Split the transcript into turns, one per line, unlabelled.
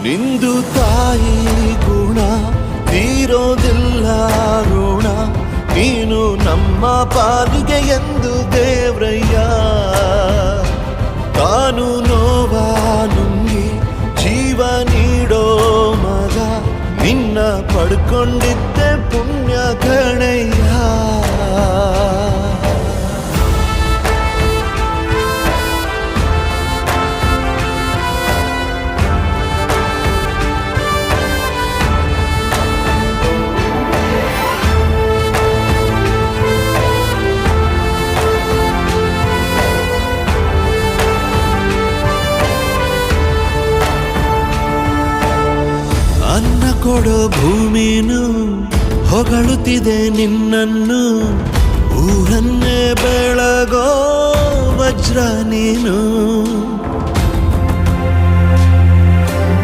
ನಿಂದು ತಾಯಿ ಗುಣ ತೀರೋದಿಲ್ಲ ಋಣ, ನೀನು ನಮ್ಮ ಪಾಲಿಗೆ ಎಂದು ದೇವ್ರಯ್ಯ. ತಾನು ನೋವಾ ನುಂಗಿ ಜೀವ ನೀಡೋ ಮಗ, ನಿನ್ನ ಪಡ್ಕೊಂಡಿದ್ದೆ ಪುಣ್ಯ ಗಣಯ್ಯ. ಅನ್ನ ಕೊಡೋ ಭೂಮಿನು ಹೊಗಳುತ್ತಿದೆ ನಿನ್ನನ್ನು, ಊರನ್ನೇ ಬೆಳಗೋ ವಜ್ರ ನೀನು.